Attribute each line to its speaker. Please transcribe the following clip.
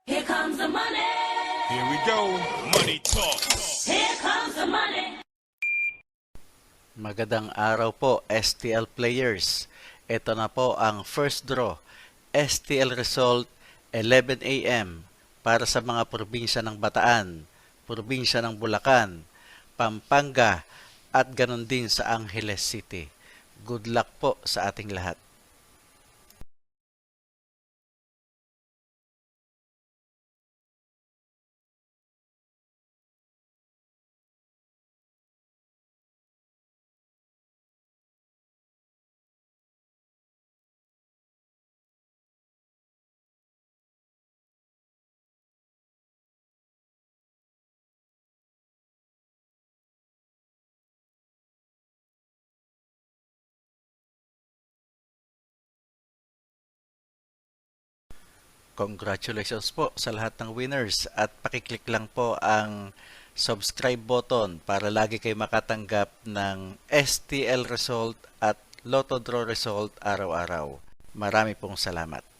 Speaker 1: Here comes the money.
Speaker 2: Here we go. Money talk.
Speaker 1: Here comes the money.
Speaker 3: Magandang araw po, STL players. Ito na po ang first draw, STL result 11 a.m. para sa mga probinsya ng Bataan, probinsya ng Bulacan, Pampanga, at ganon din sa Angeles City. Good luck po sa ating lahat. Congratulations po sa lahat ng winners at pakiclick lang po ang subscribe button para lagi kayo makatanggap ng STL result at Lotto Draw result araw-araw. Marami pong salamat.